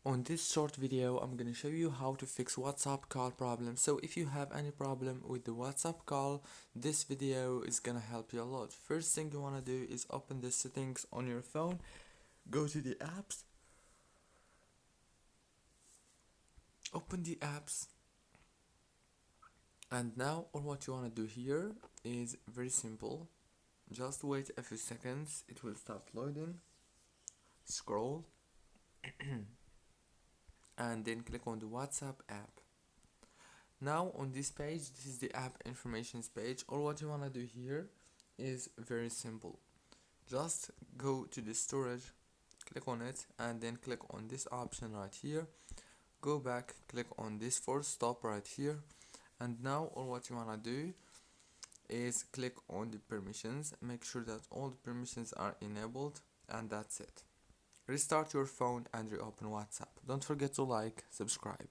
On this short video, I'm gonna show you how to fix WhatsApp call problem. So if you have any problem with the WhatsApp call, this video is gonna help you a lot. First thing you wanna do is open the settings on your phone, go to the apps, open the apps, and now all what you wanna do here is very simple. Just wait a few seconds, it will start loading, scroll, and then click on the WhatsApp app. Now on this page, this is the app informations page. All what you want to do here is very simple. Just go to the storage, click on it, and then click on this option right here. Go back, click on this force stop right here, and now all what you want to do is click on the permissions. Make sure that all the permissions are enabled, and that's it. Restart your phone and reopen WhatsApp. Don't forget to like, subscribe.